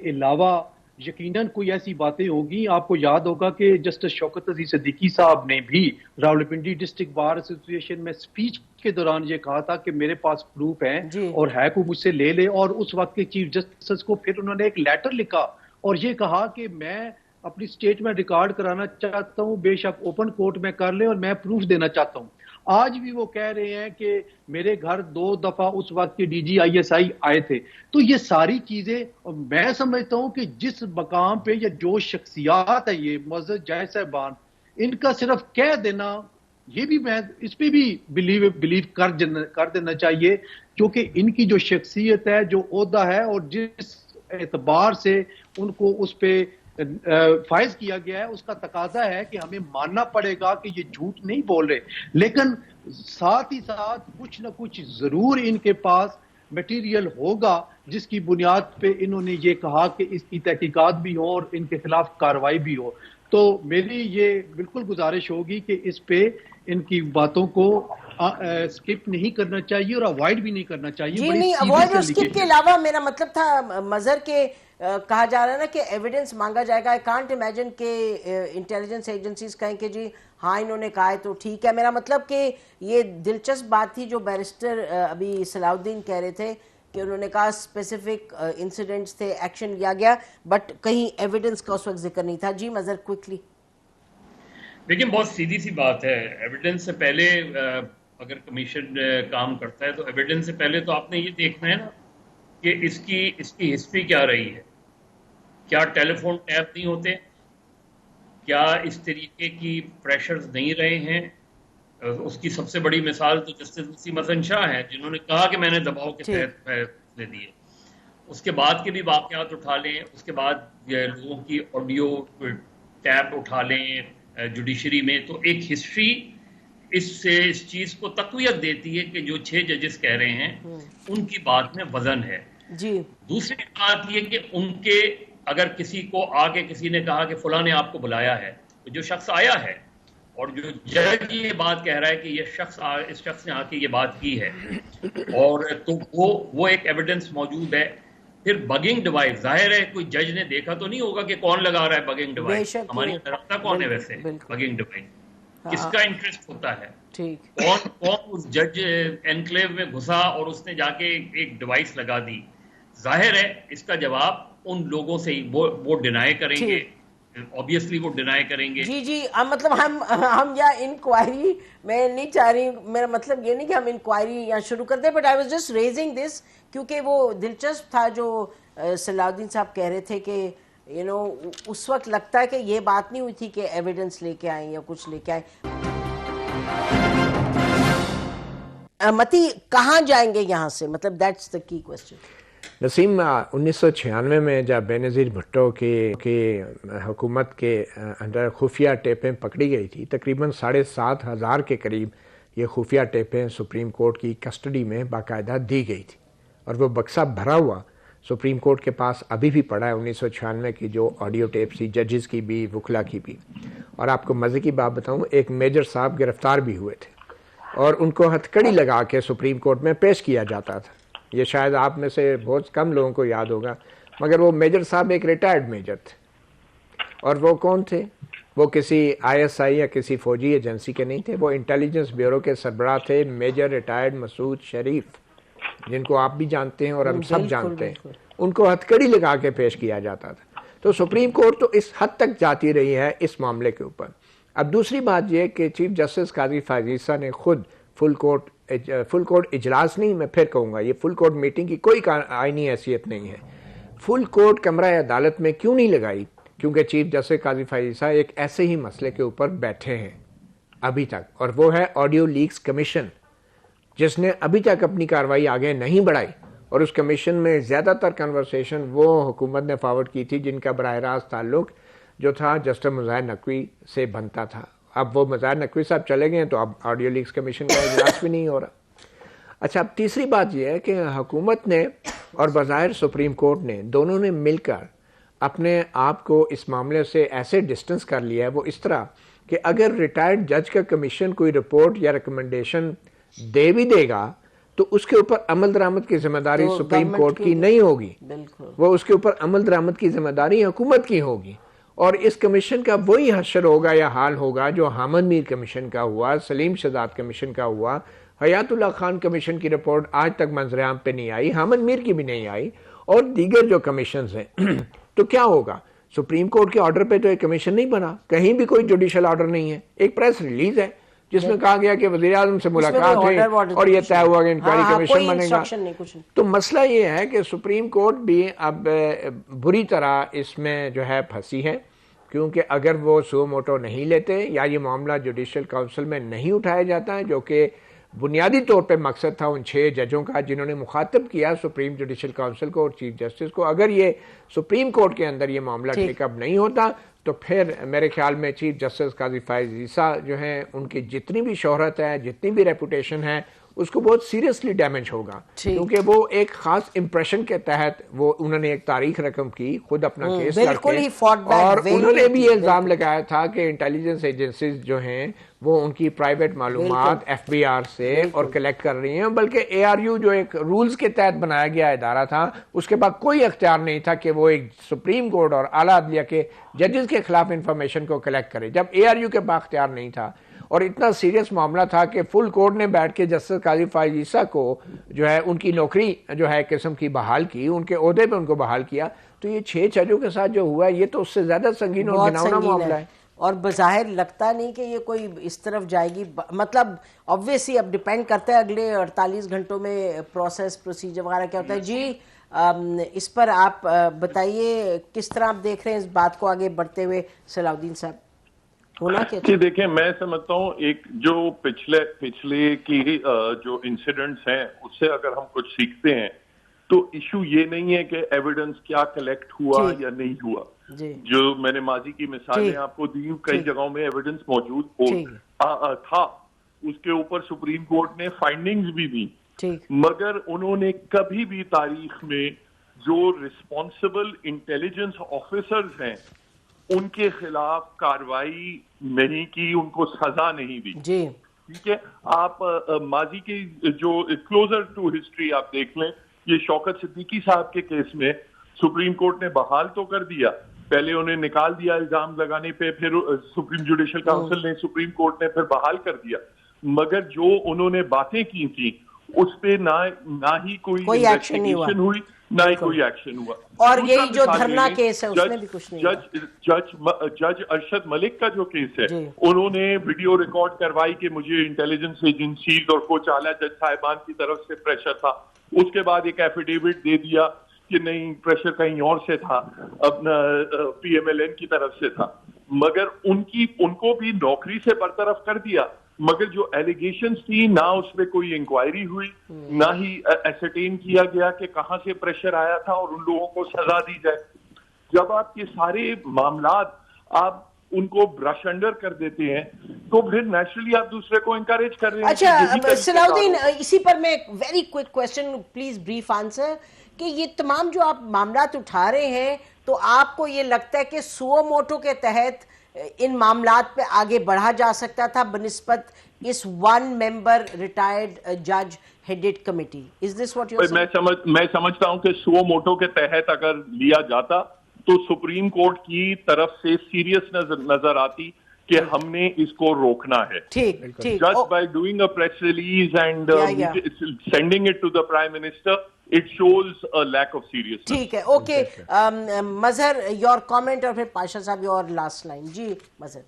علاوہ یقیناً کوئی ایسی باتیں ہوگی. آپ کو یاد ہوگا کہ جسٹس شوکت عزیز صدیقی صاحب نے بھی راولپنڈی ڈسٹرکٹ بار ایسوسی ایشن میں سپیچ کے دوران یہ کہا تھا کہ میرے پاس پروف ہیں اور ہے کوئی مجھ سے لے لے, اور اس وقت کے چیف جسٹس کو پھر انہوں نے ایک لیٹر لکھا اور یہ کہا کہ میں اپنی اسٹیٹ میں ریکارڈ کرانا چاہتا ہوں, بے شک اوپن کورٹ میں کر لیں, اور میں پروف دینا چاہتا ہوں. آج بھی وہ کہہ رہے ہیں کہ میرے گھر 2 دفعہ اس وقت کے DGISI آئے تھے. تو یہ ساری چیزیں میں سمجھتا ہوں کہ جس مقام پہ یا جو شخصیات ہے یہ معزز جائے صاحبان, ان کا صرف کہہ دینا, یہ بھی میں اس پہ بھی بلیو کر دینا چاہیے, کیونکہ ان کی جو شخصیت ہے, جو عہدہ ہے, اور جس اعتبار سے ان کو اس پہ فائز کیا گیا ہے, اس کا تقاضا ہے کہ ہمیں ماننا پڑے گا کہ یہ جھوٹ نہیں بول رہے. لیکن ساتھ ہی ساتھ کچھ نہ کچھ ضرور ان کے پاس میٹیریل ہوگا جس کی بنیاد پہ انہوں نے یہ کہا کہ اس کی تحقیقات بھی ہوں اور ان کے خلاف کارروائی بھی ہو. تو میری یہ بالکل گزارش ہوگی کہ اس پہ ان کی باتوں کو اسکپ نہیں کرنا چاہیے اور اوائڈ بھی نہیں کرنا چاہیے. جی نہیں, اوائڈ اور اسکپ کے علاوہ میرا مطلب تھا مظہر کے کہا جا رہا ہے نا کہ ایویڈنس مانگا جائے گا. آئی کانٹ امیجن کہ انٹیلیجنس ایجنسیز کہیں کہ جی ہاں انہوں نے کہا ہے تو ٹھیک ہے. میرا مطلب کہ یہ دلچسپ بات تھی جو بیرسٹر ابھی صلاح الدین کہہ رہے تھے کہ انہوں نے کہا اسپیسیفک انسیڈنٹس تھے, ایکشن لیا گیا, بٹ کہیں ایویڈنس کا اس وقت ذکر نہیں تھا. جی مظہر کوئکلی. لیکن بہت سیدھی سی بات ہے, ایویڈنس سے پہلے اگر کمیشن کام کرتا ہے تو ایویڈنس سے پہلے تو آپ نے یہ دیکھنا ہے نا کہ اس کی ہسٹری کیا رہی ہے. کیا ٹیلی فون ٹیپ نہیں ہوتے, کیا اس طریقے کی پریشرز نہیں رہے ہیں. اس کی سب سے بڑی مثال تو جسٹس وسیم حسن شاہ ہیں, جنہوں نے کہا کہ میں نے دباؤ کے تحت فیصلے دیے. اس کے بعد کے بھی واقعات اٹھا لیں, اس کے بعد لوگوں کی آڈیو ٹیپ اٹھا لیں جوڈیشری میں, تو ایک ہسٹری اس چیز کو تقویت دیتی ہے کہ جو 6 ججز کہہ رہے ہیں ان کی بات میں وزن ہے. جی دوسری بات یہ کہ ان کے اگر کسی کو آ کے کسی نے کہا کہ فلاں نے آپ کو بلایا ہے, تو جو شخص آیا ہے اور جو جج یہ بات کہہ رہا ہے کہ یہ اس شخص نے آ کے یہ بات کی ہے, اور تو وہ ایک ایویڈنس موجود ہے. پھر بگنگ ڈیوائس, ظاہر ہے کوئی جج نے دیکھا تو نہیں ہوگا کہ کون لگا رہا ہے بگنگ ڈیوائس, ہماری رابطہ کون ہے ویسے بگنگ ڈیوائس, کس کا انٹرسٹ ہوتا ہے, کون اس جج انکلیو میں گھسا اور اس نے جا کے ایک ڈیوائس لگا دی. ظاہر ہے اس کا جواب ان لوگوں سے ہی وہ ڈینائی کریں گے, obviously وہ ڈینائی کریں گے. جی مطلب ہم یا انکوائری میں نہیں چاہ رہی, میرا مطلب یہ نہیں کہ ہم انکوائری یا شروع کر دیں, but I was just raising this کیونکہ وہ دلچسپ تھا جو صلاح الدین صاحب کہہ رہے تھے کہ اس وقت لگتا ہے کہ یہ بات نہیں ہوئی تھی کہ ایویڈنس لے کے آئیں یا کچھ لے کے آئیں. متی کہاں جائیں گے یہاں سے, مطلب دیٹس دا کی کوسچن. نسیم 1996 میں جب بے نظیر بھٹو کی حکومت کے اندر خفیہ ٹیپیں پکڑی گئی تھی, تقریباً 7,500 کے قریب یہ خفیہ ٹیپیں سپریم کورٹ کی کسٹڈی میں باقاعدہ دی گئی تھی, اور وہ بکسہ بھرا ہوا سپریم کورٹ کے پاس ابھی بھی پڑا ہے 1996 کی جو آڈیو ٹیپ سی, ججز کی بھی, وکلا کی بھی. اور آپ کو مزے کی بات بتاؤں, ایک میجر صاحب گرفتار بھی ہوئے تھے اور ان کو ہتھ کڑی لگا کے سپریم کورٹ میں پیش کیا جاتا تھا. یہ شاید آپ میں سے بہت کم لوگوں کو یاد ہوگا, مگر وہ میجر صاحب ایک ریٹائرڈ میجر تھے. اور وہ کون تھے؟ وہ کسی ISI یا کسی فوجی ایجنسی کے نہیں تھے, وہ انٹیلیجنس بیورو کے سربراہ تھے, میجر ریٹائرڈ مسعود شریف, جن کو آپ بھی جانتے ہیں اور ہم سب جانتے ہیں. ان کو ہتھ کڑی لگا کے پیش کیا جاتا تھا. تو سپریم کورٹ تو اس حد تک جاتی رہی ہے اس معاملے کے اوپر. اب دوسری بات یہ کہ چیف جسٹس قاضی فائز عیسیٰ نے خود فل کورٹ فل کورٹ اجلاس نہیں، میں پھر کہوں گا یہ فل کورٹ میٹنگ کی کوئی آئینی حیثیت نہیں ہے. فل کورٹ کمرہ عدالت میں کیوں نہیں لگائی؟ کیونکہ چیف جسٹس قاضی فائز عیسیٰ ایک ایسے ہی مسئلے کے اوپر بیٹھے ہیں ابھی تک، اور وہ ہے آڈیو لیکس کمیشن، جس نے ابھی تک اپنی کارروائی آگے نہیں بڑھائی. اور اس کمیشن میں زیادہ تر کنورسیشن وہ حکومت نے فارورڈ کی تھی جن کا براہ راست تعلق جو تھا جسٹس مظاہر نقوی سے بنتا تھا. اب وہ مظاہر نقوی صاحب چلے گئے تو اب آڈیو لیکس کمیشن کا اجلاس بھی نہیں ہو رہا. اچھا، اب تیسری بات یہ ہے کہ حکومت نے اور بظاہر سپریم کورٹ نے دونوں نے مل کر اپنے آپ کو اس معاملے سے ایسے ڈسٹنس کر لیا ہے، وہ اس طرح کہ اگر ریٹائرڈ جج کا کمیشن کوئی رپورٹ یا ریکمنڈیشن دے بھی دے گا تو اس کے اوپر عمل درآمد کی ذمہ داری سپریم کورٹ کی نہیں ہوگی، وہ اس کے اوپر عمل درآمد کی ذمہ داری حکومت کی ہوگی. اور اس کمیشن کا وہی حشر ہوگا یا حال ہوگا جو حامد میر کمیشن کا ہوا، سلیم شہزاد کمیشن کا ہوا. حیات اللہ خان کمیشن کی رپورٹ آج تک منظر عام پہ نہیں آئی، حامد میر کی بھی نہیں آئی، اور دیگر جو کمیشنز ہیں. تو کیا ہوگا؟ سپریم کورٹ کے آرڈر پہ تو ایک کمیشن نہیں بنا، کہیں بھی کوئی جوڈیشل آرڈر نہیں ہے. ایک پریس ریلیز ہے جس میں کہا گیا کہ وزیر اعظم سے ملاقات ہوئی اور یہ طے ہوا کہ انکوائری کمیشن بنے گا. تو مسئلہ یہ ہے کہ سپریم کورٹ بھی اب بری طرح اس میں جو ہے پھنسی ہے، کیونکہ اگر وہ سو موٹو نہیں لیتے یا یہ معاملہ جوڈیشل کونسل میں نہیں اٹھایا جاتا ہے، جو کہ بنیادی طور پہ مقصد تھا ان 6 ججوں کا جنہوں نے مخاطب کیا سپریم جوڈیشل کونسل کو اور چیف جسٹس کو، اگر یہ سپریم کورٹ کے اندر یہ معاملہ ٹیک اپ نہیں ہوتا تو پھر میرے خیال میں چیف جسٹس قاضی فائز عیسیٰ جو ہیں ان کی جتنی بھی شہرت ہے، جتنی بھی ریپوٹیشن ہے، اس کو بہت سیریسلی ڈیمیج ہوگا. کیونکہ وہ ایک خاص امپریشن کے تحت وہ انہوں نے ایک تاریخ رقم کی خود اپنا کیس کر کے، اور انہوں نے بھی یہ الزام لگایا تھا کہ انٹیلیجنس ایجنسیز جو ہیں وہ ان کی پرائیویٹ معلومات ایف بی آر سے اور کلیکٹ کر رہی ہیں، بلکہ اے آر یو جو ایک رولز کے تحت بنایا گیا ادارہ تھا اس کے بعد کوئی اختیار نہیں تھا کہ وہ ایک سپریم کورٹ اور اعلیٰ عدلیہ کے ججز کے خلاف انفارمیشن کو کلیکٹ کرے. جب اے آر یو کے پاس اختیار نہیں تھا اور اتنا سیریس معاملہ تھا کہ فل کورٹ نے بیٹھ کے جسٹس قاضی فائز عیسیٰ کو جو ہے ان کی نوکری جو ہے قسم کی بحال کی، ان کے عہدے پہ ان کو بحال کیا، تو یہ 6 ججوں کے ساتھ جو ہوا ہے یہ تو اس سے زیادہ سنگین اور گھناؤنا معاملہ ہے. اور بظاہر لگتا نہیں کہ یہ کوئی اس طرف جائے گی، مطلب obviously اب ڈیپینڈ کرتا ہے اگلے 48 گھنٹوں میں پروسیس پروسیجر وغیرہ کیا ہوتا ہے. جی اس پر آپ بتائیے کس طرح آپ دیکھ رہے ہیں اس بات کو آگے بڑھتے ہوئے صلاح الدین صاحب؟ جی دیکھیں، میں سمجھتا ہوں ایک جو پچھلے کی جو انسیڈنٹس ہیں اس سے اگر ہم کچھ سیکھتے ہیں تو ایشو یہ نہیں ہے کہ ایویڈنس کیا کلیکٹ ہوا یا نہیں ہوا. جو میں نے ماضی کی مثالیں آپ کو دی، کئی جگہوں میں ایویڈنس موجود تھا، اس کے اوپر سپریم کورٹ نے فائنڈنگز بھی دی، مگر انہوں نے کبھی بھی تاریخ میں جو رسپانسبل انٹیلیجنس آفیسرز ہیں ان کے خلاف کارروائی نہیں کی، ان کو سزا نہیں دی. ٹھیک ہے، آپ ماضی کی جو کلوزر ٹو ہسٹری آپ دیکھ لیں، یہ شوکت صدیقی صاحب کے کیس میں سپریم کورٹ نے بحال تو کر دیا، پہلے انہیں نکال دیا الزام لگانے پہ، پھر سپریم جوڈیشل کونسل نے، سپریم کورٹ نے پھر بحال کر دیا، مگر جو انہوں نے باتیں کی تھیں اس پہ نہ ہی کوئی انویسٹیگیشن ہوئی، نہ ہی کوئی ایکشن ہوا. اور یہی جو دھرنا کیس ہے اس میں بھی کچھ نہیں. جج ارشد ملک کا جو کیس ہے، انہوں نے ویڈیو ریکارڈ کروائی کہ مجھے انٹیلیجنس ایجنسیز اور کچھ اعلیٰ جج صاحبان کی طرف سے پریشر تھا، اس کے بعد ایک ایفیڈیوٹ دے دیا کہ نہیں پریشر کہیں اور سے تھا، اپنا پی ایم ایل این کی طرف سے تھا، مگر ان کو بھی نوکری سے برطرف کر دیا. مگر جو ایلیگیشنز تھی نہ اس پہ کوئی انکوائری ہوئی، نہ ہی ایسرٹین کیا گیا کہ کہاں سے پریشر آیا تھا اور ان لوگوں کو سزا دی جائے. جب آپ یہ سارے معاملات آپ ان کو برش انڈر کر دیتے ہیں تو پھر نیچرلی آپ دوسرے کو انکریج کر رہے ہیں. اچھا صلاح الدین، اسی پر میں ایک very quick question, please brief answer, کہ یہ تمام جو آپ معاملات اٹھا رہے ہیں تو آپ کو یہ لگتا ہے کہ سو موٹو کے تحت ان معاملات پہ آگے بڑھا جا سکتا تھا بنسبت اس 1 ممبر ریٹائرڈ جج headed committee? Is this what you saying? میں سمجھتا ہوں کہ سو موٹو کے تحت اگر لیا جاتا تو سپریم کورٹ کی طرف سے سیریس نظر آتی کہ ہم نے اس کو روکنا ہے. Just by doing a press release and sending it to the prime minister it shows a lack of seriousness. ٹھیک ہے، اوکے. مظہر یور کامنٹ اور پھر پاشا صاحب یور لاسٹ لائن. جی مظہر.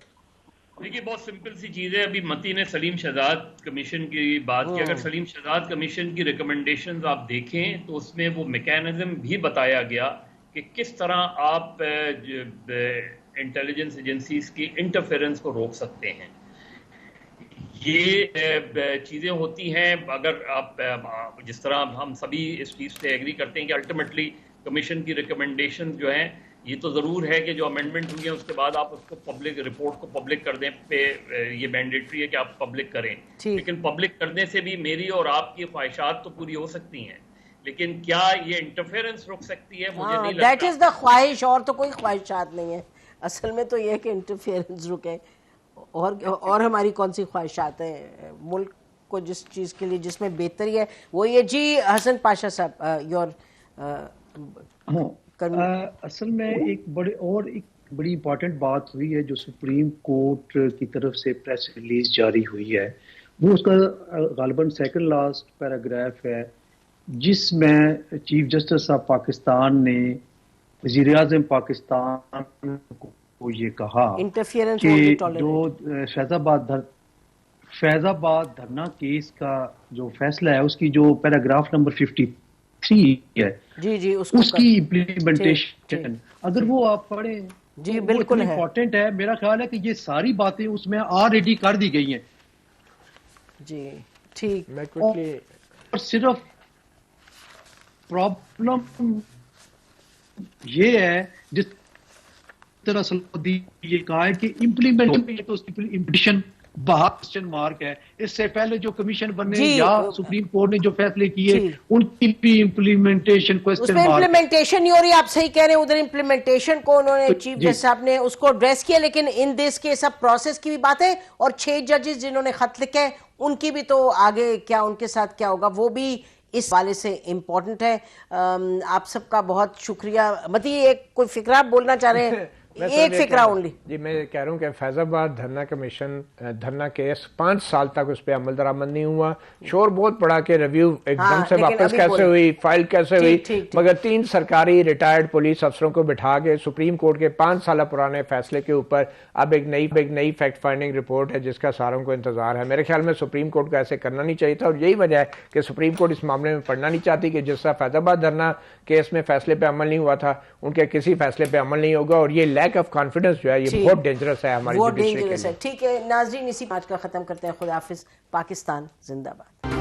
دیکھیے بہت سمپل سی چیز ہے. ابھی متی نے سلیم شہزاد کمیشن کی بات کی. اگر سلیم شہزاد کمیشن کی ریکمنڈیشنز آپ دیکھیں تو اس میں وہ میکینزم بھی بتایا گیا کہ کس طرح آپ انٹیلیجنس ایجنسیز کی انٹرفیرنس کو روک سکتے ہیں. یہ چیزیں ہوتی ہیں. اگر آپ جس طرح ہم سبھی اس چیز سے ایگری کرتے ہیں کہ الٹیمیٹلی کمیشن کی ریکمنڈیشن جو ہیں یہ تو ضرور ہے کہ جو امینڈمنٹ ہوئی ہیں اس کے بعد آپ اس کو پبلک رپورٹ کو پبلک کر دیں پہ یہ مینڈیٹری ہے کہ آپ پبلک کریں. لیکن پبلک کرنے سے بھی میری اور آپ کی خواہشات تو پوری ہو سکتی ہیں, لیکن کیا یہ انٹرفیئرنس رک سکتی ہے؟ مجھے نہیں لگتا. دیٹ از دا خواہش, اور تو کوئی خواہشات نہیں ہے اصل میں. تو یہ ہے کہ انٹرفیئرنس رکے, اور ہماری کون سی خواہشات ہیں ملک کو جس چیز کے لیے جس میں بہتری ہے وہ یہ. جی حسن پاشا صاحب یور اصل میں ایک بڑی امپورٹنٹ بات ہوئی ہے جو سپریم کورٹ کی طرف سے پریس ریلیز جاری ہوئی ہے, وہ اس کا غالباً سیکنڈ لاسٹ پیراگراف ہے جس میں چیف جسٹس آف پاکستان نے وزیر اعظم پاکستان کو یہ کہا کہ جو فیض آباد دھرنا کیس کا جو فیصلہ ہے اس کی جو پیراگراف نمبر 53 ہے اس کی امپلیمنٹیشن اگر وہ آپ پڑھیں جی بالکل امپورٹنٹ ہے. میرا خیال ہے کہ یہ ساری باتیں اس میں آلریڈی کر دی گئی ہیں. جی ٹھیک. اور صرف پرابلم یہ ہے جس طرح سلودی یہ کہا ہے کہ امپلیمنٹیشن بہت کوسچن مارک ہے. اس سے پہلے جو کمیشن بنے یا سپریم کورٹ نے جو فیصلے کیے ان کی بھی امپلیمنٹیشن کوسچن مارک. امپلیمنٹیشن نہیں ہو رہی, آپ صحیح کہہ رہے ہیں. ادھر امپلیمنٹیشن کو انہوں نے چیف جسٹس صاحب نے اس کو ایڈریس کیا, لیکن ان دس کے سب پروسیس کی بھی بات ہے. اور 6 ججز جنہوں نے خط لکھے ان کی بھی تو آگے کیا ان کے ساتھ کیا ہوگا وہ بھی اس حوالے سے امپورٹنٹ ہے. آپ سب کا بہت شکریہ. متی ایک کوئی فکرہ آپ بولنا چاہ رہے ہیں؟ ایک فکرہ اونلی. جی میں کہہ رہا ہوں کہ فیض آباد دھرنا کمیشن دھرنا کیس 5 سال تک اس پہ عمل درآمد نہیں ہوا. شور بہت پڑا کہ ریویو ایک دم سے واپس کیسے ہوئی, فائل کیسے ہوئی, مگر 3 سرکاری ریٹائرڈ پولیس افسروں کو بٹھا کے سپریم کورٹ کے 5 سالہ پرانے فیصلے کے اوپر اب ایک نئی فیکٹ فائنڈنگ رپورٹ ہے جس کا ساروں کو انتظار ہے. میرے خیال میں سپریم کورٹ کو ایسے کرنا نہیں چاہیے تھا, اور یہی وجہ ہے کہ سپریم کورٹ اس معاملے میں پڑھنا نہیں چاہتی کہ جس طرح فیض آباد دھرنا کیس میں فیصلے پہ عمل نہیں ہوا تھا ان کے کسی فیصلے پہ عمل نہیں ہوگا. اور یہ لیک آف کانفیڈنس جو ہے یہ بہت ڈینجرس ہے ہماری جوڈیشری کے لیے. ٹھیک ہے ناظرین, اسی بات کا ختم کرتے ہیں. خدا حافظ. پاکستان زندہ باد.